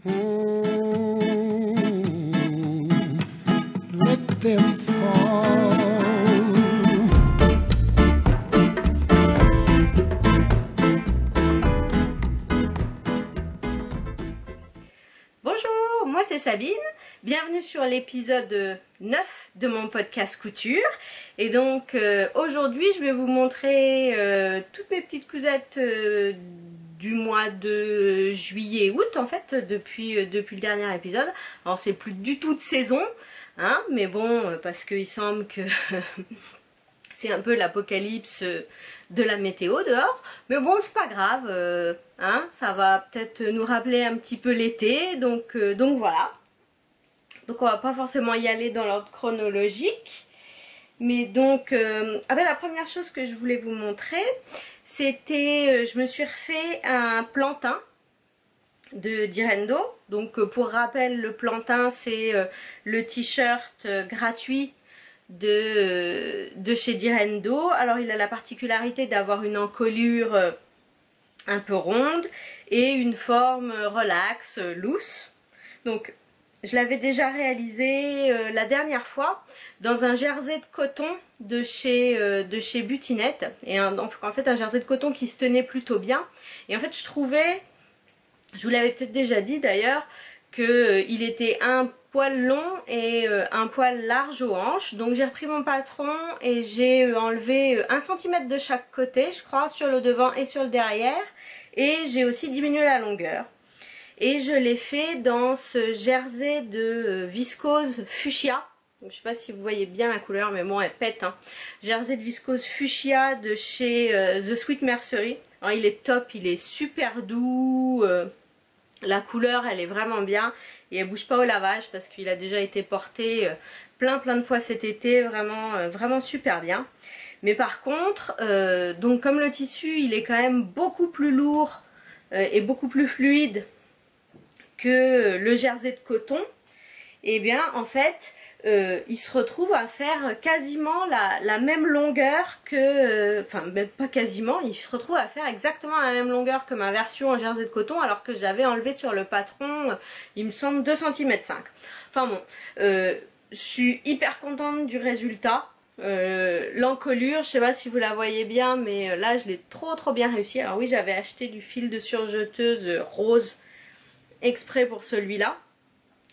Let them fall. Bonjour, moi c'est Sabine, bienvenue sur l'épisode 9 de mon podcast couture. Et donc aujourd'hui je vais vous montrer toutes mes petites cousettes du mois de juillet-août en fait, depuis le dernier épisode. Alors c'est plus du tout de saison, hein, mais bon, parce qu'il semble que c'est un peu l'apocalypse de la météo dehors. Mais bon, c'est pas grave, hein, ça va peut-être nous rappeler un petit peu l'été, donc voilà. Donc on va pas forcément y aller dans l'ordre chronologique. Mais donc, la première chose que je voulais vous montrer, c'était, je me suis refait un plantain de Direndo. Donc pour rappel, le plantain c'est le t-shirt gratuit de chez Direndo. Alors il a la particularité d'avoir une encolure un peu ronde et une forme relax, loose. Donc je l'avais déjà réalisé la dernière fois dans un jersey de coton de chez Butinette. Et en fait un jersey de coton qui se tenait plutôt bien. Et en fait je trouvais, je vous l'avais peut-être déjà dit d'ailleurs, qu'il était un poil long et un poil large aux hanches. Donc j'ai repris mon patron et j'ai enlevé 1 cm de chaque côté, je crois, sur le devant et sur le derrière. Et j'ai aussi diminué la longueur. Et je l'ai fait dans ce jersey de viscose fuchsia. Je ne sais pas si vous voyez bien la couleur, mais bon, elle pète, hein. Jersey de viscose fuchsia de chez The Sweet Mercery. Alors, il est top, il est super doux. La couleur, elle est vraiment bien. Et elle bouge pas au lavage parce qu'il a déjà été porté plein de fois cet été. Vraiment, vraiment super bien. Mais par contre, donc comme le tissu, il est quand même beaucoup plus lourd et beaucoup plus fluide que le jersey de coton, et bien en fait il se retrouve à faire quasiment la même longueur que, enfin même pas quasiment, il se retrouve à faire exactement la même longueur que ma version en jersey de coton, alors que j'avais enlevé sur le patron, il me semble 2 cm 5. Enfin bon, je suis hyper contente du résultat. L'encolure, je sais pas si vous la voyez bien, mais là je l'ai trop bien réussi. Alors oui, j'avais acheté du fil de surjeteuse rose exprès pour celui-là,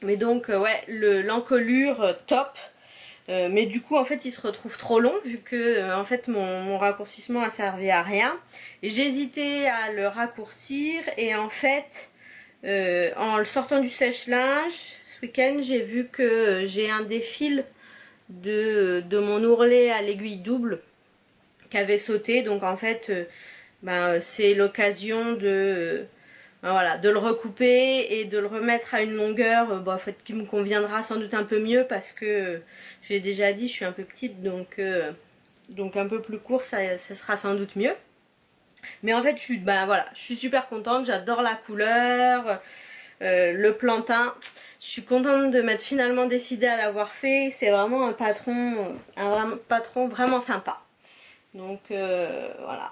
mais donc ouais, l'encolure top, mais du coup en fait il se retrouve trop long vu que en fait mon raccourcissement a servi à rien, et j'ai hésité à le raccourcir, et en fait en le sortant du sèche-linge ce week-end, j'ai vu que j'ai un des fils de mon ourlet à l'aiguille double qui avait sauté, donc en fait c'est l'occasion de voilà, de le recouper et de le remettre à une longueur en fait, qui me conviendra sans doute un peu mieux, parce que je l'ai déjà dit, je suis un peu petite, donc un peu plus court ça sera sans doute mieux. Mais en fait voilà, je suis super contente, j'adore la couleur, le plantain. Je suis contente de m'être finalement décidée à l'avoir fait. C'est vraiment un patron vraiment sympa. Donc voilà.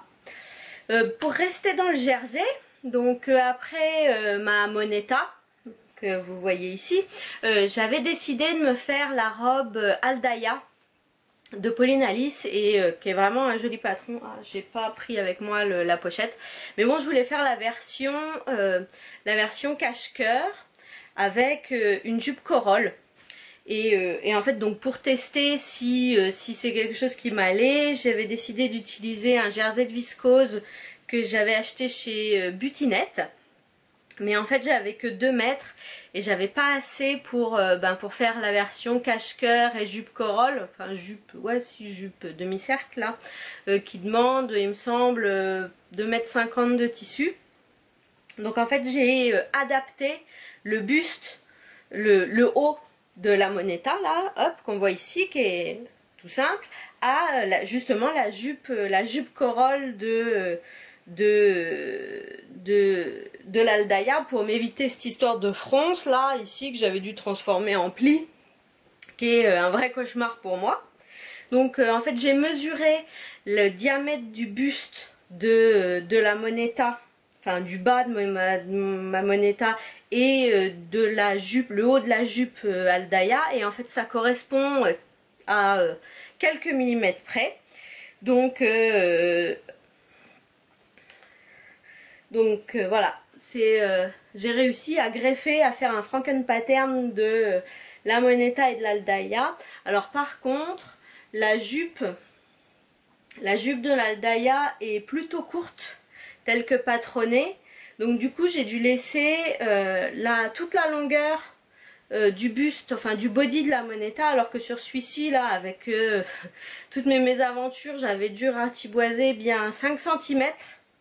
Pour rester dans le jersey, donc après ma moneta que vous voyez ici, j'avais décidé de me faire la robe Aldaya de Pauline Alice, et qui est vraiment un joli patron. J'ai pas pris avec moi la pochette, mais bon, je voulais faire la version cache-cœur avec une jupe corolle. Et en fait, donc pour tester si c'est quelque chose qui m'allait, j'avais décidé d'utiliser un jersey de viscose que j'avais acheté chez Butinette. Mais en fait j'avais que 2 mètres et j'avais pas assez pour faire la version cache-cœur et jupe corolle, enfin jupe, ouais si jupe demi-cercle là, qui demande il me semble 2,50 m de tissu. Donc en fait j'ai adapté le buste, le haut de la moneta là, hop, qu'on voit ici, qui est tout simple, à justement la jupe corolle de l'Aldaya, pour m'éviter cette histoire de fronce là ici que j'avais dû transformer en pli, qui est un vrai cauchemar pour moi. Donc en fait j'ai mesuré le diamètre du buste de la moneta, enfin du bas de ma moneta et de la jupe, le haut de la jupe Aldaya, et en fait ça correspond à quelques millimètres près. Donc voilà, j'ai réussi à greffer, à faire un Franken pattern de la moneta et de l'Aldaya. Alors par contre, la jupe de l'Aldaya est plutôt courte, telle que patronnée. Donc du coup j'ai dû laisser toute la longueur du buste, enfin du body de la moneta, alors que sur celui-ci là, avec toutes mes mésaventures, j'avais dû ratiboiser bien 5 cm.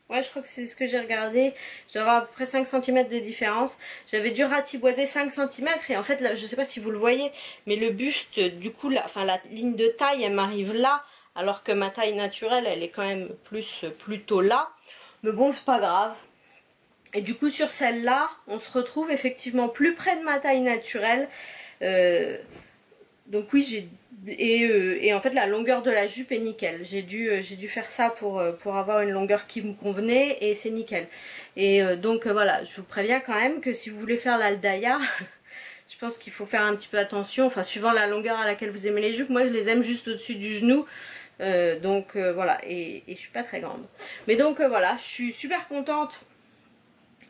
Ouais, je crois que c'est ce que j'ai regardé. J'avais à peu près 5 cm de différence. J'avais dû ratiboiser 5 cm et en fait, là, je sais pas si vous le voyez, mais le buste, du coup, la ligne de taille, elle m'arrive là, alors que ma taille naturelle, elle est quand même plutôt là. Mais bon, c'est pas grave. Et du coup, sur celle-là, on se retrouve effectivement plus près de ma taille naturelle. Donc oui, et en fait la longueur de la jupe est nickel. J'ai dû faire ça pour avoir une longueur qui me convenait et c'est nickel. Et donc voilà, je vous préviens quand même que si vous voulez faire l'Aldaya, je pense qu'il faut faire un petit peu attention, enfin suivant la longueur à laquelle vous aimez les jupes. Moi je les aime juste au-dessus du genou. Voilà, et je suis pas très grande. Mais donc voilà, je suis super contente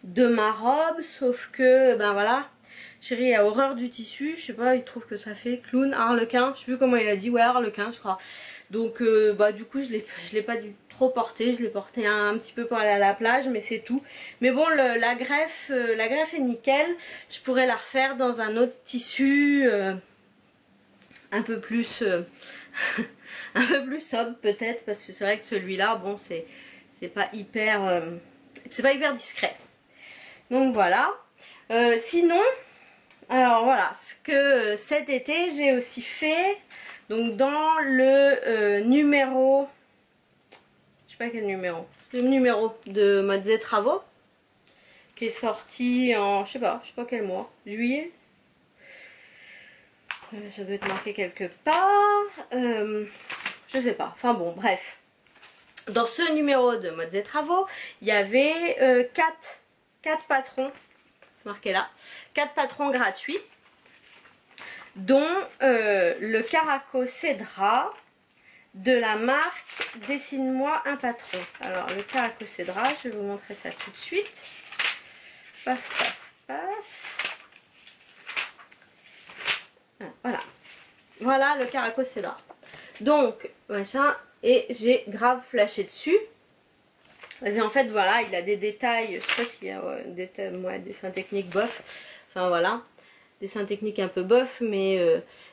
de ma robe, sauf que ben voilà, Chéri a horreur du tissu, je sais pas, il trouve que ça fait clown, harlequin, je sais plus comment il a dit, ouais harlequin je crois. Donc bah du coup je l'ai pas trop porté, je l'ai porté un petit peu pour aller à la plage, mais c'est tout. Mais bon, la greffe est nickel, je pourrais la refaire dans un autre tissu un peu plus un peu plus sobre peut-être, parce que c'est vrai que celui-là, bon c'est pas hyper discret. Donc voilà. Sinon, alors voilà, ce que cet été j'ai aussi fait, donc dans le numéro, je sais pas quel numéro, le numéro de Mode Z Travaux, qui est sorti en, je sais pas quel mois, juillet, ça doit être marqué quelque part, je sais pas, enfin bon, bref. Dans ce numéro de Mode Z Travaux, il y avait 4 patrons, marqué là, 4 patrons gratuits, dont le Caraco Cédra de la marque Dessine-moi un patron. Alors le Caraco Cédra, je vais vous montrer ça tout de suite. Paf, paf, paf. Ah, voilà. Voilà le Caraco Cédra. Donc, machin, et j'ai grave flashé dessus. Parce qu'en fait, voilà, il a des détails, je sais pas s'il y a des dessins techniques bof. Enfin voilà, dessin technique un peu bof, mais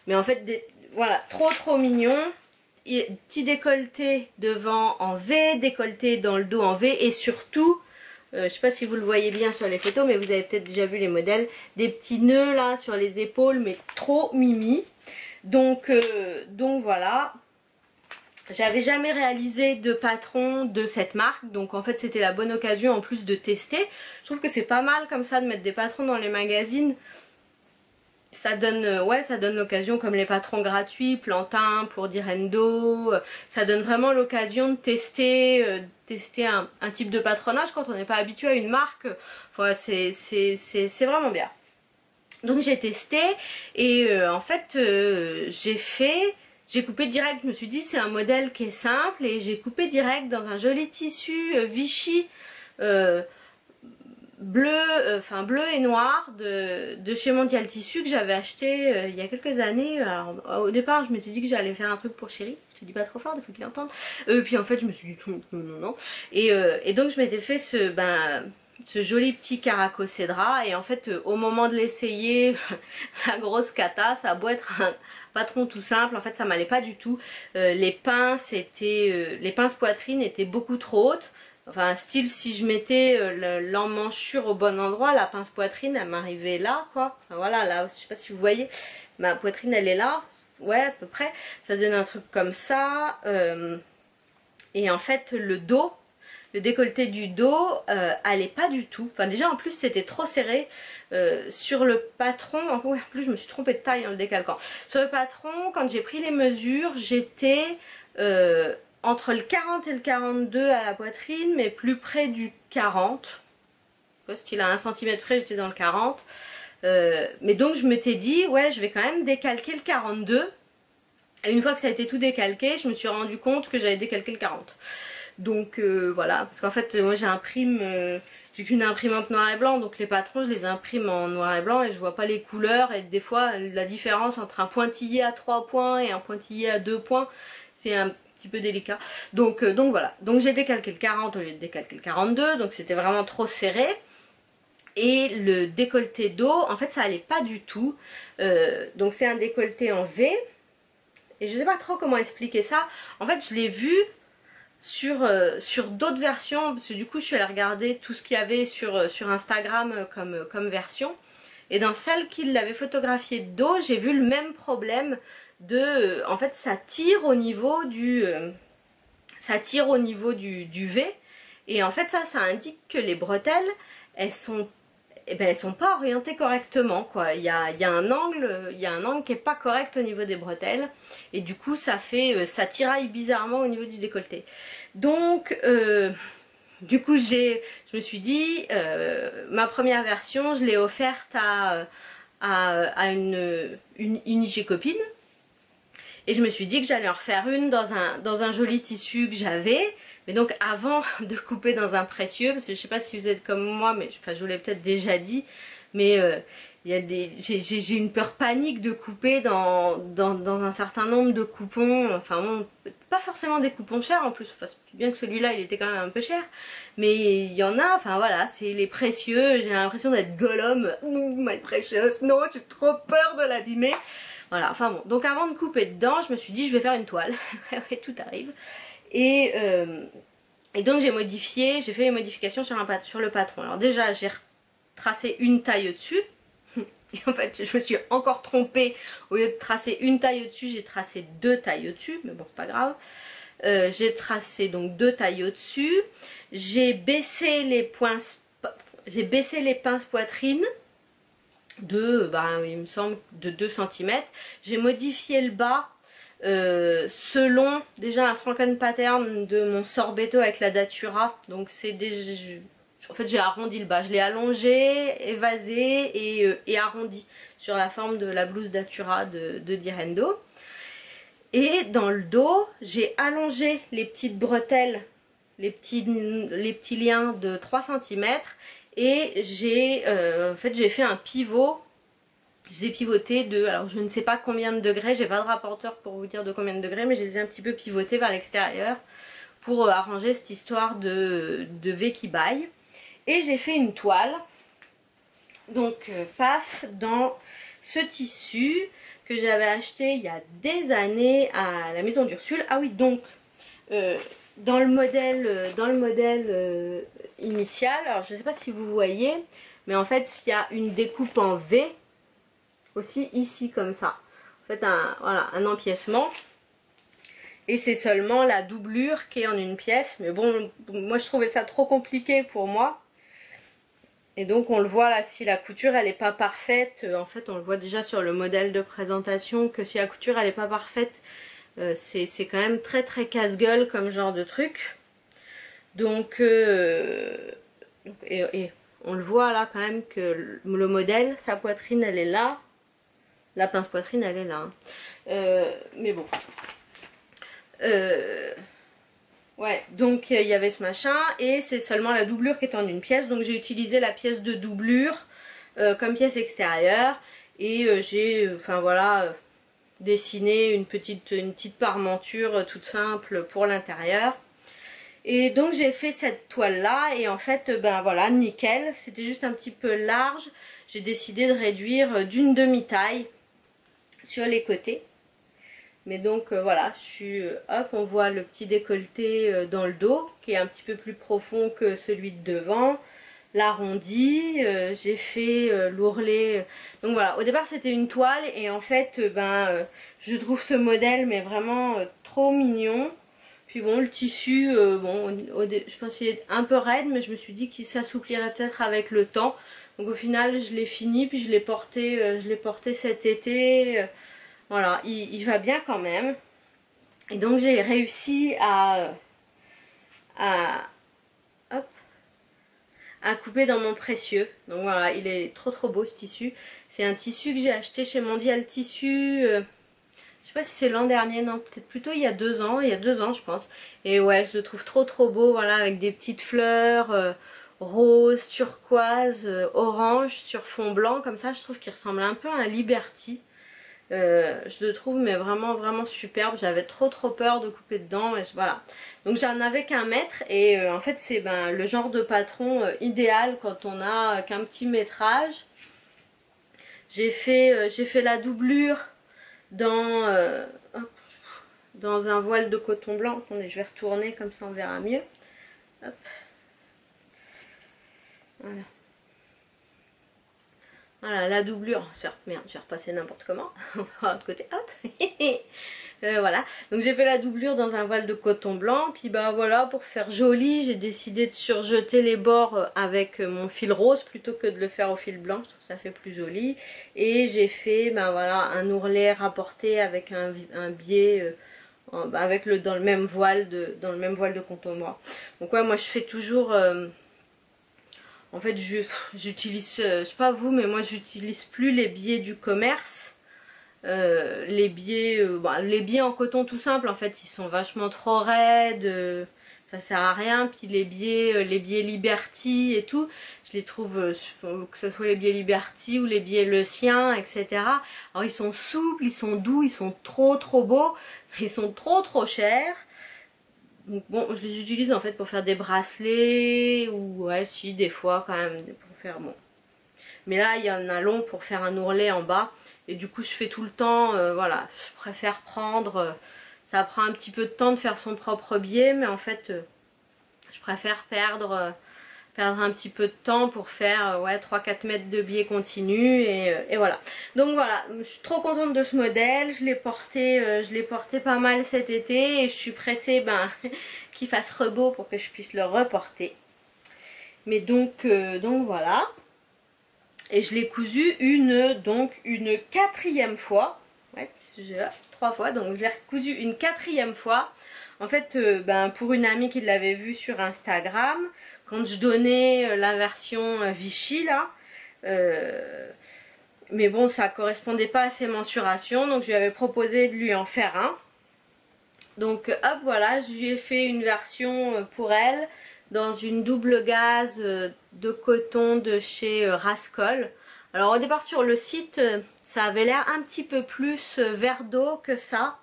en fait, voilà, trop mignon. Petit décolleté devant en V, décolleté dans le dos en V, et surtout, je sais pas si vous le voyez bien sur les photos, mais vous avez peut-être déjà vu les modèles, des petits nœuds là sur les épaules, mais trop mimi. Donc voilà. J'avais jamais réalisé de patron de cette marque, donc en fait c'était la bonne occasion en plus de tester. Je trouve que c'est pas mal comme ça de mettre des patrons dans les magazines. Ça donne, ouais, ça donne l'occasion, comme les patrons gratuits, Plantin pour Direndo, ça donne vraiment l'occasion de tester, un type de patronage quand on n'est pas habitué à une marque. Enfin, c'est vraiment bien. Donc j'ai testé et en fait j'ai coupé direct, je me suis dit c'est un modèle qui est simple, et j'ai coupé direct dans un joli tissu Vichy bleu et noir de chez Mondial Tissu, que j'avais acheté il y a quelques années. Alors, au départ je m'étais dit que j'allais faire un truc pour Chéri, je te dis pas trop fort, il faut qu'il entende. Puis en fait je me suis dit non. Et donc je m'étais fait ce joli petit Caraco Cédra, et en fait au moment de l'essayer, la grosse cata, ça a beau être un patron tout simple, en fait ça m'allait pas du tout. Les pinces poitrine étaient beaucoup trop hautes. Enfin style, si je mettais l'emmanchure au bon endroit, la pince poitrine elle m'arrivait là quoi. Enfin, voilà, là je sais pas si vous voyez, ma poitrine elle est là, ouais à peu près, ça donne un truc comme ça. Et en fait le dos, le décolleté du dos allait pas du tout. Enfin déjà en plus c'était trop serré sur le patron. En plus je me suis trompée de taille en le décalquant. Sur le patron, quand j'ai pris les mesures, j'étais entre le 40 et le 42 à la poitrine, mais plus près du 40. style à 1 cm près, j'étais dans le 40. Mais donc je m'étais dit, ouais, je vais quand même décalquer le 42. Et une fois que ça a été tout décalqué, je me suis rendu compte que j'avais décalqué le 40. Donc voilà, parce qu'en fait, moi j'ai qu'une imprimante noir et blanc, donc les patrons je les imprime en noir et blanc et je vois pas les couleurs, et des fois la différence entre un pointillé à 3 points et un pointillé à 2 points, c'est un petit peu délicat. Donc voilà, donc j'ai décalqué le 40 au lieu de décalquer le 42, donc c'était vraiment trop serré. Et le décolleté dos, en fait ça allait pas du tout. Donc c'est un décolleté en V. Et je sais pas trop comment expliquer ça. En fait je l'ai vu sur d'autres versions, parce que du coup je suis allée regarder tout ce qu'il y avait sur Instagram comme version. Et dans celle qui l'avait photographiée de dos, j'ai vu le même problème de... en fait ça tire au niveau du V. Et en fait ça indique que les bretelles, elles sont pas orientées correctement, quoi. Il y a un angle qui est pas correct au niveau des bretelles, et du coup ça tiraille bizarrement au niveau du décolleté. Donc du coup je me suis dit, ma première version je l'ai offerte à une IG copine, et je me suis dit que j'allais en refaire une dans un joli tissu que j'avais. Mais donc avant de couper dans un précieux, parce que je sais pas si vous êtes comme moi, mais enfin je vous l'ai peut-être déjà dit, mais j'ai une peur panique de couper dans un certain nombre de coupons, enfin bon, pas forcément des coupons chers en plus, enfin, bien que celui-là il était quand même un peu cher, mais il y en a, enfin voilà, c'est les précieux, j'ai l'impression d'être Gollum, my precious, non, j'ai trop peur de l'abîmer. Voilà, enfin bon, donc avant de couper dedans, je me suis dit je vais faire une toile, ouais, tout arrive. Et donc j'ai fait les modifications sur le patron. Alors déjà j'ai tracé une taille au-dessus. Et en fait je me suis encore trompée. Au lieu de tracer une taille au-dessus, j'ai tracé 2 tailles au-dessus. Mais bon, c'est pas grave. J'ai tracé donc 2 tailles au-dessus. J'ai baissé les pinces poitrine il me semble de 2 cm. J'ai modifié le bas. Selon déjà un Franken pattern de mon sorbetto avec la datura, donc c'est en fait j'ai arrondi le bas, je l'ai allongé, évasé et arrondi sur la forme de la blouse datura de Direndo. Et dans le dos j'ai allongé les petites bretelles, les petits liens de 3 cm, et en fait j'ai fait un pivot. Je les ai pivotés alors je ne sais pas combien de degrés, j'ai pas de rapporteur pour vous dire de combien de degrés, mais je les ai un petit peu pivotés vers l'extérieur pour arranger cette histoire de V qui baille. Et j'ai fait une toile, donc paf, dans ce tissu que j'avais acheté il y a des années à la maison d'Ursule. Ah oui, donc dans le modèle initial, alors je ne sais pas si vous voyez, mais en fait il y a une découpe en V aussi ici comme ça, en fait voilà, un empiècement, et c'est seulement la doublure qui est en une pièce. Mais bon, moi je trouvais ça trop compliqué pour moi, et donc on le voit là, si la couture elle est pas parfaite, en fait on le voit déjà sur le modèle de présentation que si la couture elle est pas parfaite, c'est quand même très très casse-gueule comme genre de truc. Donc et on le voit là quand même que le modèle, sa poitrine elle est là. La pince poitrine elle est là, hein. Mais bon, ouais, donc il y avait ce machin, et c'est seulement la doublure qui est en une pièce, donc j'ai utilisé la pièce de doublure comme pièce extérieure, et j'ai enfin voilà, dessiné une petite parmenture toute simple pour l'intérieur. Et donc j'ai fait cette toile là, et en fait ben voilà, nickel, c'était juste un petit peu large. J'ai décidé de réduire d'une demi-taille sur les côtés, mais donc voilà, hop, on voit le petit décolleté dans le dos qui est un petit peu plus profond que celui de devant, l'arrondi, j'ai fait l'ourlet. Donc voilà, au départ c'était une toile, et en fait je trouve ce modèle mais vraiment trop mignon. Puis bon, le tissu, je pense qu'il est un peu raide, mais je me suis dit qu'il s'assouplirait peut-être avec le temps. Donc au final je l'ai fini, puis je l'ai porté cet été. Voilà, il va bien quand même. Et donc j'ai réussi à à couper dans mon précieux. Donc voilà, il est trop beau ce tissu. C'est un tissu que j'ai acheté chez Mondial Tissu, je sais pas si c'est l'an dernier, non, peut-être plutôt il y a 2 ans, je pense. Et ouais, je le trouve trop beau, voilà, avec des petites fleurs rose, turquoise, orange sur fond blanc, comme ça, je trouve qu'il ressemble un peu à un Liberty. Je le trouve mais vraiment superbe. J'avais trop peur de couper dedans et voilà. Donc j'en avais qu'un mètre et en fait c'est le genre de patron idéal quand on a qu'un petit métrage. J'ai fait la doublure dans un voile de coton blanc. Attendez, je vais retourner comme ça on verra mieux. Hop. Voilà. Voilà la doublure, merde j'ai repassé n'importe comment, on va de l'autre côté, hop, voilà, donc j'ai fait la doublure dans un voile de coton blanc, puis bah voilà, pour faire joli, j'ai décidé de surjeter les bords avec mon fil rose plutôt que de le faire au fil blanc, je trouve que ça fait plus joli, et j'ai fait voilà, un ourlet rapporté avec un biais dans le même voile de coton noir. Donc ouais, moi je fais toujours... En fait, j'utilise, je sais pas vous, mais moi j'utilise plus les biais du commerce. Les biais en coton tout simple, en fait, ils sont vachement trop raides. Ça sert à rien. Puis les biais Liberty et tout, je les trouve, que ce soit les biais Liberty ou les biais Le Sien, etc. Alors ils sont souples, ils sont doux, ils sont trop beaux, mais ils sont trop chers. Donc bon, je les utilise en fait pour faire des bracelets ou ouais si des fois quand même pour faire bon. Mais là il y en a long pour faire un ourlet en bas et du coup je fais tout le temps voilà, je préfère prendre ça prend un petit peu de temps de faire son propre biais mais en fait je préfère perdre un petit peu de temps pour faire ouais 3-4 mètres de biais continu et voilà. Donc voilà, je suis trop contente de ce modèle, je l'ai porté pas mal cet été et je suis pressée qu'il fasse rebeau pour que je puisse le reporter. Mais donc voilà. Et je l'ai cousu une 4e fois. Ouais, j'ai 3 fois, donc je l'ai recousu une 4e fois. En fait, pour une amie qui l'avait vu sur Instagram, quand je donnais la version Vichy là, mais bon ça correspondait pas à ses mensurations, donc je lui avais proposé de lui en faire un. Donc hop voilà, je lui ai fait une version pour elle dans une double gaze de coton de chez Rascol. Alors au départ sur le site ça avait l'air un petit peu plus vert d'eau que ça.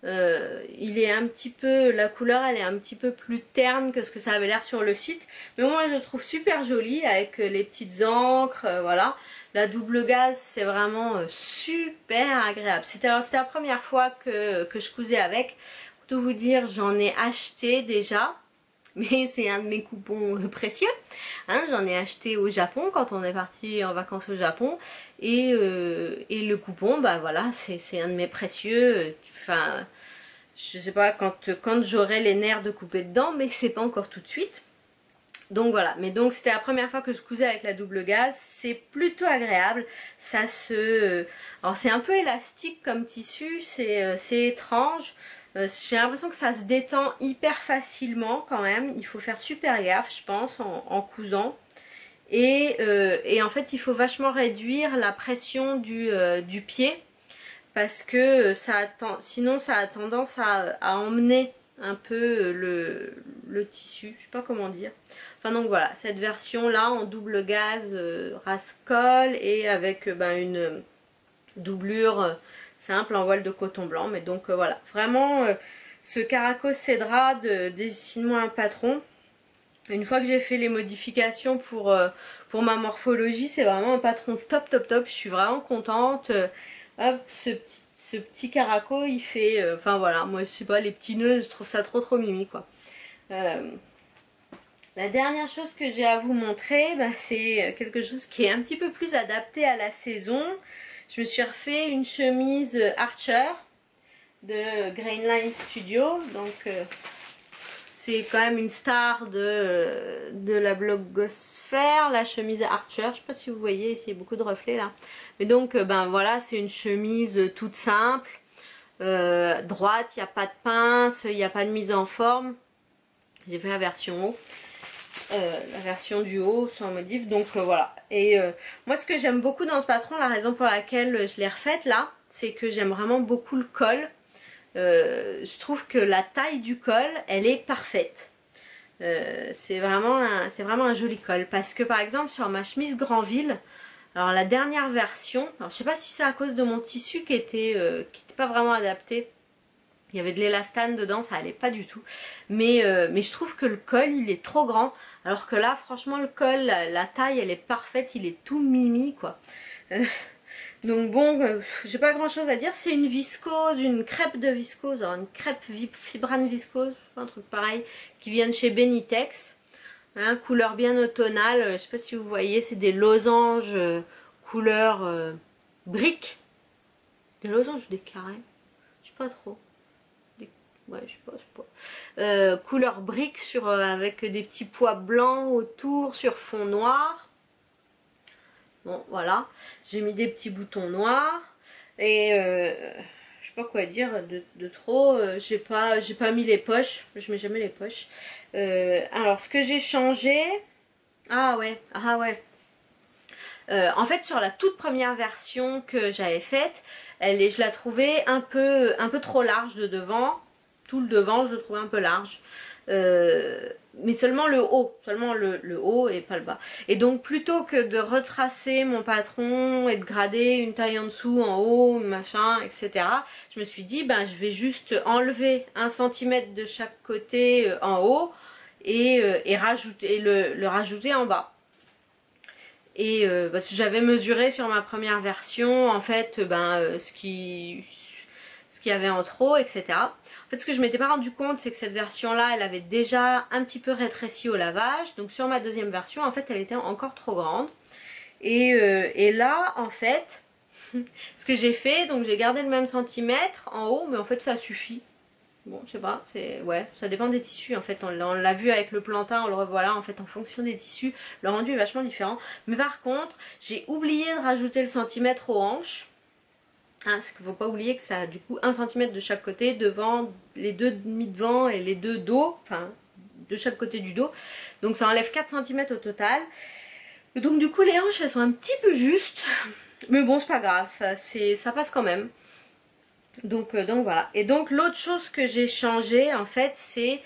Il est un petit peu, la couleur elle est un petit peu plus terne que ce que ça avait l'air sur le site, mais moi je le trouve super joli avec les petites encres, voilà. La double gaze c'est vraiment super agréable. C'était la première fois que je cousais avec. Pour tout vous dire, j'en ai acheté déjà, mais c'est un de mes coupons précieux, hein, j'en ai acheté au Japon quand on est parti en vacances au Japon et le coupon voilà c'est un de mes précieux. Enfin, je sais pas quand j'aurai les nerfs de couper dedans, mais c'est pas encore tout de suite. Donc voilà, mais donc c'était la première fois que je cousais avec la double gaze, c'est plutôt agréable. Ça alors c'est un peu élastique comme tissu, c'est étrange. J'ai l'impression que ça se détend hyper facilement quand même. Il faut faire super gaffe, je pense, en cousant. Et en fait, il faut vachement réduire la pression du pied. Parce que sinon ça a tendance à emmener un peu le tissu, je sais pas comment dire. Enfin donc voilà, cette version là en double gaze Rascol et avec une doublure simple en voile de coton blanc. Mais donc voilà, vraiment ce Caraco Cedra de Dessine-moi un patron. Une fois que j'ai fait les modifications pour ma morphologie, c'est vraiment un patron top. Je suis vraiment contente. Hop, ce petit Caraco il fait, enfin voilà, moi je sais pas, les petits nœuds je trouve ça trop mimi quoi. La dernière chose que j'ai à vous montrer, c'est quelque chose qui est un petit peu plus adapté à la saison. Je me suis refait une chemise Archer de Grainline Studio, donc c'est quand même une star de la blogosphère, la chemise Archer. Je sais pas si vous voyez, il y a beaucoup de reflets là. Mais donc voilà, c'est une chemise toute simple, droite, il n'y a pas de pince, il n'y a pas de mise en forme. J'ai fait la version haut. la version du haut sans modif, donc voilà. Et moi ce que j'aime beaucoup dans ce patron, la raison pour laquelle je l'ai refaite là, c'est que j'aime vraiment beaucoup le col. Je trouve que la taille du col elle est parfaite. C'est vraiment un joli col, parce que par exemple sur ma chemise Granville, alors la dernière version, alors je sais pas si c'est à cause de mon tissu qui était pas vraiment adapté, il y avait de l'élastane dedans, ça allait pas du tout, mais je trouve que le col il est trop grand, alors que là franchement le col, la taille elle est parfaite, il est tout mimi quoi. Donc bon, j'ai pas grand chose à dire, c'est une viscose, une crêpe de viscose, alors une crêpe fibrane viscose, un truc pareil, qui vient de chez Benitex, hein, couleur bien automnale, je sais pas si vous voyez, c'est des losanges couleur brique, des losanges, des carrés, je sais pas trop, ouais je sais pas, couleur brique sur, avec des petits pois blancs autour sur fond noir. Bon voilà, j'ai mis des petits boutons noirs et je sais pas quoi dire de trop, j'ai pas mis les poches, je mets jamais les poches. Alors ce que j'ai changé, ah ouais, en fait sur la toute première version que j'avais faite, je la trouvais un peu trop large de devant, tout le devant je le trouvais un peu large. Mais seulement le haut, le haut et pas le bas. Et donc plutôt que de retracer mon patron et de grader une taille en dessous, en haut, machin, etc. Je me suis dit, ben je vais juste enlever 1 cm de chaque côté en haut et le rajouter en bas. Et parce que j'avais mesuré sur ma première version en fait ce qu'il y avait en trop, etc. En fait ce que je m'étais pas rendu compte c'est que cette version là elle avait déjà un petit peu rétréci au lavage, donc sur ma deuxième version en fait elle était encore trop grande. Et là en fait ce que j'ai fait, donc j'ai gardé le même centimètre en haut, mais en fait ça suffit. Bon, je sais pas, ouais, ça dépend des tissus en fait, on l'a vu avec le plantain, on le revoit là en fait en fonction des tissus, le rendu est vachement différent. Mais par contre, j'ai oublié de rajouter le centimètre aux hanches, hein, parce qu'il ne faut pas oublier que ça a du coup 1 cm de chaque côté, devant, les deux demi devant et les deux dos, enfin de chaque côté du dos, donc ça enlève 4 cm au total. Et donc du coup les hanches elles sont un petit peu justes, mais bon c'est pas grave, ça passe quand même. Donc voilà. Et donc l'autre chose que j'ai changé en fait c'est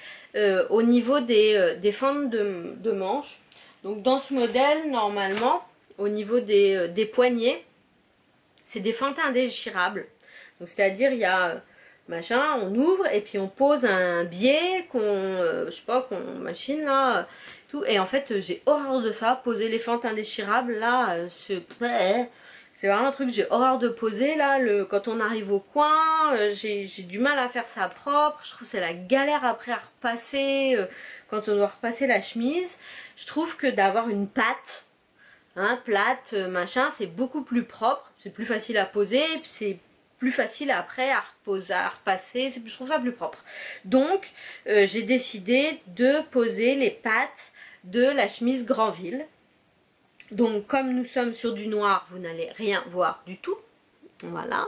au niveau des fentes de manches. Donc dans ce modèle normalement au niveau des poignets c'est des fentes indéchirables. Donc c'est à dire il y a machin, on ouvre et puis on pose un biais je sais pas, qu'on machine là tout. Et en fait j'ai horreur de ça, poser les fentes indéchirables là, c'est vraiment un truc que j'ai horreur de poser là, quand on arrive au coin, j'ai du mal à faire ça propre, je trouve que c'est la galère après à repasser, quand on doit repasser la chemise. Je trouve que d'avoir une patte, hein, plate, machin, c'est beaucoup plus propre, c'est plus facile à poser, c'est plus facile après à reposer, à repasser, je trouve ça plus propre. Donc j'ai décidé de poser les pattes de la chemise Granville. Donc comme nous sommes sur du noir, vous n'allez rien voir du tout. Voilà.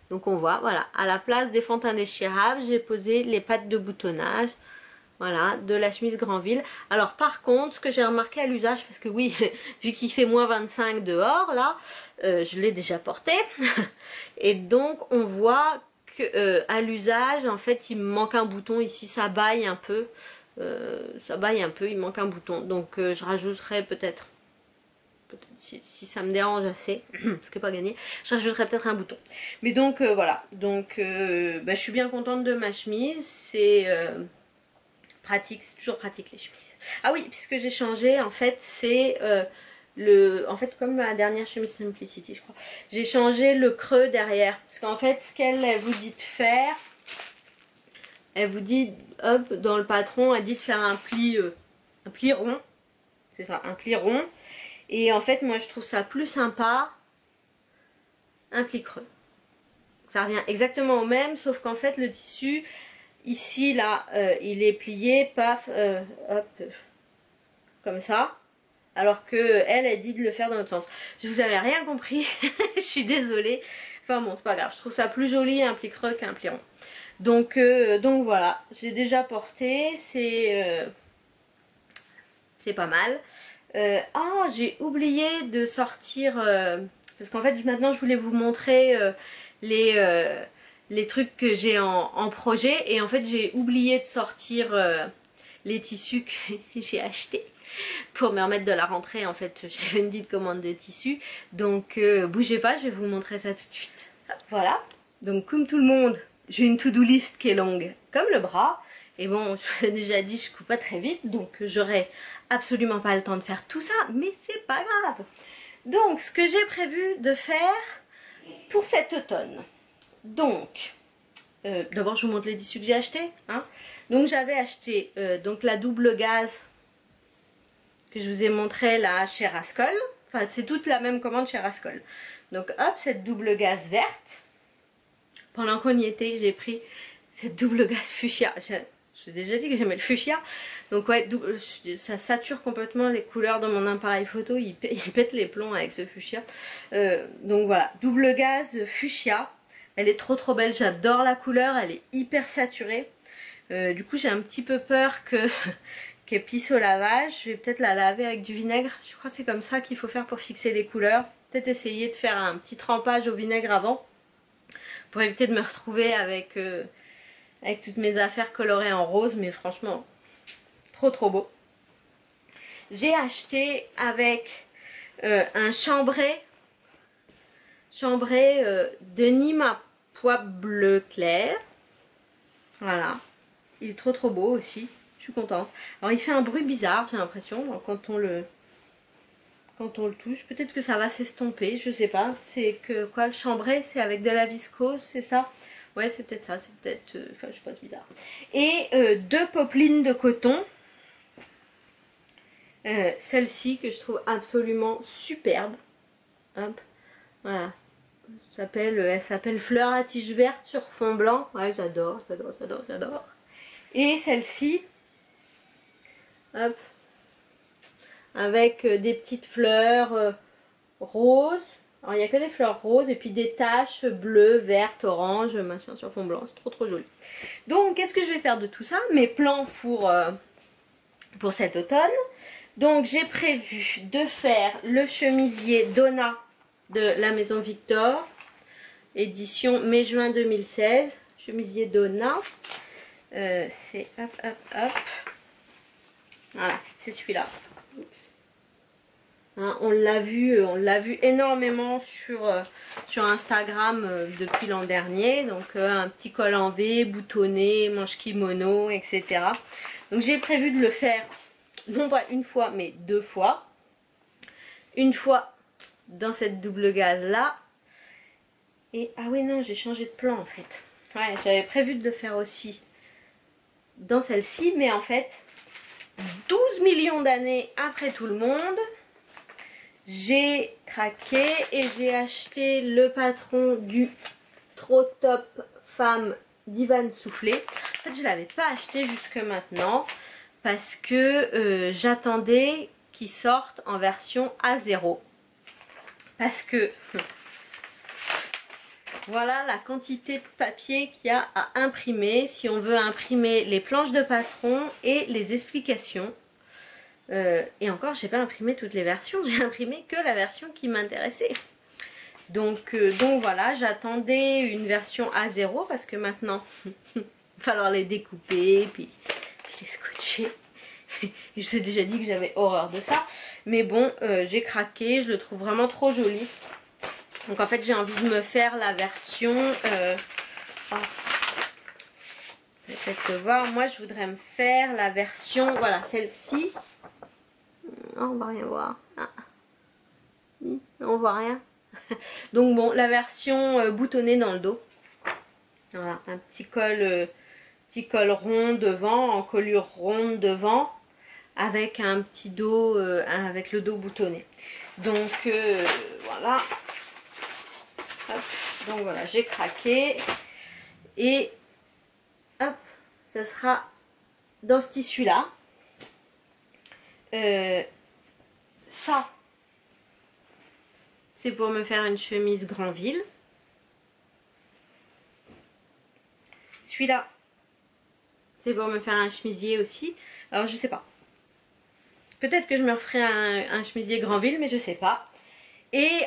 Donc on voit, voilà, à la place des fentes indéchirables, j'ai posé les pattes de boutonnage, voilà, de la chemise Granville. Alors par contre, ce que j'ai remarqué à l'usage, parce que oui, vu qu'il fait moins 25 dehors, là, je l'ai déjà porté. Et donc on voit que à l'usage, en fait, il me manque un bouton ici, ça baille un peu. Il manque un bouton, donc je rajouterai peut-être si ça me dérange assez, ce qui n'est pas gagné, je rajouterai peut-être un bouton. Mais donc voilà, donc je suis bien contente de ma chemise, c'est pratique, c'est toujours pratique les chemises. Ah oui, puisque j'ai changé, en fait c'est en fait comme la dernière chemise Simplicity je crois, j'ai changé le creux derrière, parce qu'en fait ce qu'elle vous dit de faire, elle vous dit, hop, dans le patron, elle dit de faire un pli rond. C'est ça, un pli rond. Et en fait, moi, je trouve ça plus sympa, un pli creux. Ça revient exactement au même, sauf qu'en fait, le tissu, ici, là, il est plié, paf, hop, comme ça. Alors que elle dit de le faire dans l'autre sens. Je vous avais rien compris, je suis désolée. Enfin bon, c'est pas grave, je trouve ça plus joli un pli creux qu'un pli rond. Donc voilà, j'ai déjà porté, c'est c'est pas mal. Ah, j'ai oublié de sortir, parce qu'en fait maintenant je voulais vous montrer les trucs que j'ai en projet, et en fait j'ai oublié de sortir les tissus que j'ai achetés pour me remettre de la rentrée. En fait j'avais une petite commande de tissus, donc bougez pas, je vais vous montrer ça tout de suite. Hop, voilà, donc comme tout le monde, j'ai une to-do list qui est longue comme le bras. Et bon, je vous ai déjà dit, je coupe pas très vite, donc j'aurai absolument pas le temps de faire tout ça, mais c'est pas grave. Donc, ce que j'ai prévu de faire pour cet automne. Donc, d'abord je vous montre les tissus que j'ai achetés. Hein. Donc j'avais acheté donc la double gaze que je vous ai montré là chez Rascol. Enfin, c'est toute la même commande chez Rascol. Donc hop, cette double gaze verte. Pendant qu'on y était, j'ai pris cette double gaze fuchsia. J'ai déjà dit que j'aimais le fuchsia. Donc ouais, ça sature complètement les couleurs dans mon appareil photo. Il pète les plombs avec ce fuchsia. Donc voilà, double gaze fuchsia. Elle est trop belle. J'adore la couleur. Elle est hyper saturée. Du coup, j'ai un petit peu peur qu'elle pisse au lavage. Je vais peut-être la laver avec du vinaigre. Je crois que c'est comme ça qu'il faut faire pour fixer les couleurs. Peut-être essayer de faire un petit trempage au vinaigre avant. Pour éviter de me retrouver avec toutes mes affaires colorées en rose, mais franchement, trop beau. J'ai acheté avec un chambray de Nîmes à pois bleu clair. Voilà, il est trop beau aussi, je suis contente. Alors il fait un bruit bizarre, j'ai l'impression, quand on le touche. Peut-être que ça va s'estomper, je sais pas. C'est que quoi, le chambray, c'est avec de la viscose, c'est ça? Ouais, c'est peut-être ça, c'est peut-être... Enfin, je sais pas, c'est bizarre. Et 2 popelines de coton. Celle-ci que je trouve absolument superbe. Hop, voilà. Elle s'appelle Fleur à tige verte sur fond blanc. Ouais, j'adore. Et celle-ci, hop, avec des petites fleurs roses. Alors il n'y a que des fleurs roses et puis des taches bleues, vertes, oranges, machin sur fond blanc. C'est trop joli. Donc qu'est-ce que je vais faire de tout ça? Mes plans pour cet automne. Donc j'ai prévu de faire le chemisier Donna de la Maison Victor. Édition mai-juin 2016. Chemisier Donna. C'est hop. Voilà, c'est celui-là. Hein, on l'a vu énormément sur Instagram depuis l'an dernier. Donc un petit col en V, boutonné, manche kimono, etc. Donc j'ai prévu de le faire non pas une fois mais 2 fois. Une fois dans cette double gaze là. Et ah oui non, j'ai changé de plan en fait. Ouais, j'avais prévu de le faire aussi dans celle-ci, mais en fait 12 millions d'années après tout le monde, j'ai craqué et j'ai acheté le patron du Trop Top Femme d'Ivan Soufflé. En fait, je ne l'avais pas acheté jusque maintenant parce que j'attendais qu'il sorte en version A0. Parce que voilà la quantité de papier qu'il y a à imprimer si on veut imprimer les planches de patron et les explications. Et encore, j'ai pas imprimé toutes les versions, j'ai imprimé que la version qui m'intéressait. Donc voilà, j'attendais une version A0 parce que maintenant, il va falloir les découper, puis les scotcher. Je vous ai déjà dit que j'avais horreur de ça. Mais bon, j'ai craqué, je le trouve vraiment trop joli. Donc en fait, j'ai envie de me faire la version... peut-être le voir. Moi, je voudrais me faire la version... Voilà, celle-ci. Oh, on va rien voir. Ah. On voit rien. Donc bon, la version boutonnée dans le dos. Voilà, un petit col rond devant, encolure ronde devant, avec un petit dos, avec le dos boutonné. Donc voilà. Hop. Donc voilà, j'ai craqué. Et hop, ça sera dans ce tissu-là. Ça, c'est pour me faire une chemise Granville. Celui-là, c'est pour me faire un chemisier aussi. Alors, je sais pas. Peut-être que je me referai un chemisier Granville, mais je sais pas. Et,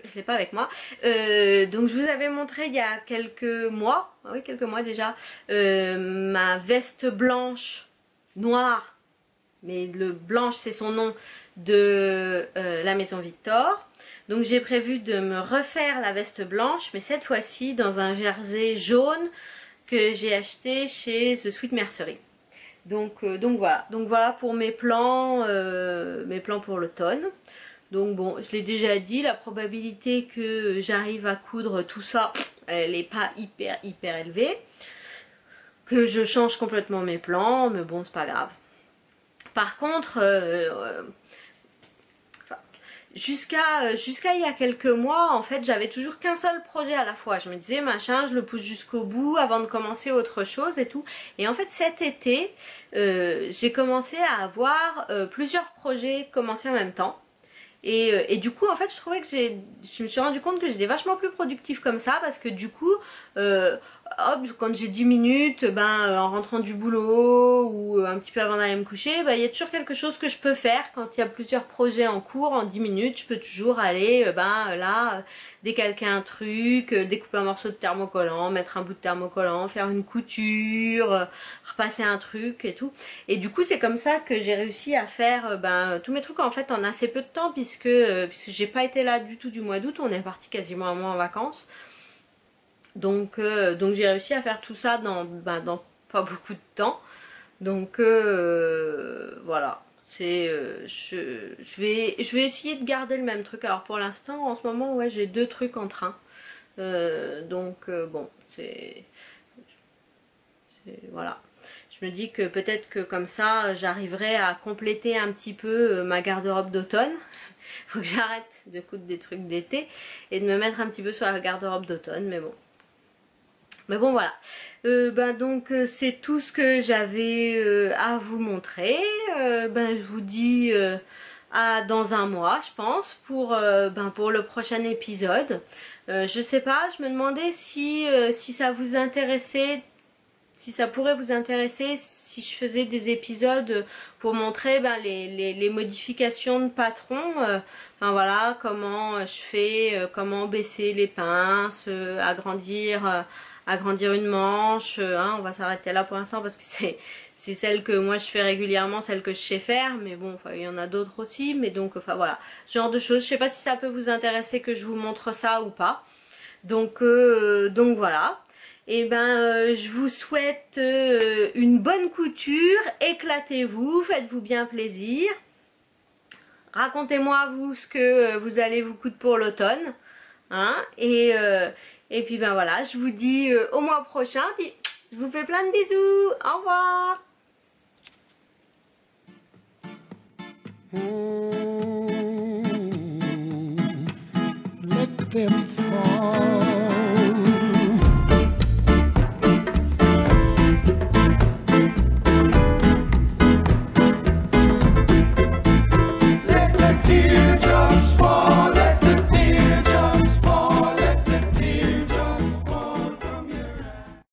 je l'ai pas avec moi. Donc je vous avais montré il y a quelques mois, oui quelques mois déjà, ma veste blanche, noire, mais le blanche c'est son nom, de la Maison Victor. Donc j'ai prévu de me refaire la veste blanche, mais cette fois-ci dans un jersey jaune que j'ai acheté chez The Sweet Mercery. Donc voilà pour mes plans pour l'automne. Donc bon, je l'ai déjà dit, la probabilité que j'arrive à coudre tout ça, elle n'est pas hyper élevée. Que je change complètement mes plans, mais bon, c'est pas grave. Par contre, jusqu'à il y a quelques mois, en fait, j'avais toujours qu'un seul projet à la fois. Je me disais, machin, je le pousse jusqu'au bout avant de commencer autre chose et tout. Et en fait, cet été, j'ai commencé à avoir plusieurs projets commencer en même temps. Et du coup en fait je trouvais que je me suis rendu compte que j'étais vachement plus productive comme ça, parce que du coup hop, quand j'ai 10 minutes, en rentrant du boulot ou un petit peu avant d'aller me coucher, il y a toujours quelque chose que je peux faire. Quand il y a plusieurs projets en cours, en 10 minutes je peux toujours aller là décalquer un truc, découper un morceau de thermocollant, mettre un bout de thermocollant, faire une couture, repasser un truc et tout. Et du coup c'est comme ça que j'ai réussi à faire tous mes trucs en fait en assez peu de temps, puisque j'ai pas été là du tout du mois d'août, on est parti quasiment un mois en vacances. Donc j'ai réussi à faire tout ça dans pas beaucoup de temps. Donc voilà. Je vais essayer de garder le même truc. Alors pour l'instant en ce moment ouais, j'ai 2 trucs en train. Bon voilà. Je me dis que peut-être que comme ça j'arriverai à compléter un petit peu ma garde-robe d'automne. Faut que j'arrête de coudre des trucs d'été et de me mettre un petit peu sur la garde-robe d'automne, mais bon. Voilà. Donc c'est tout ce que j'avais à vous montrer. Je vous dis dans un mois, je pense, pour le prochain épisode. Je sais pas, je me demandais si ça vous intéressait, si ça pourrait vous intéresser, si je faisais des épisodes pour montrer les modifications de patron. Voilà, comment je fais, comment baisser les pinces, agrandir une manche. On va s'arrêter là pour l'instant parce que c'est celle que moi je fais régulièrement, celle que je sais faire, mais bon, il y en a d'autres aussi, mais donc voilà, ce genre de choses. Je sais pas si ça peut vous intéresser que je vous montre ça ou pas. Donc voilà. Et je vous souhaite une bonne couture, éclatez-vous, faites-vous bien plaisir. Racontez-moi vous ce que vous allez vous coudre pour l'automne. Et puis voilà, je vous dis au mois prochain, puis je vous fais plein de bisous. Au revoir. Let them fall.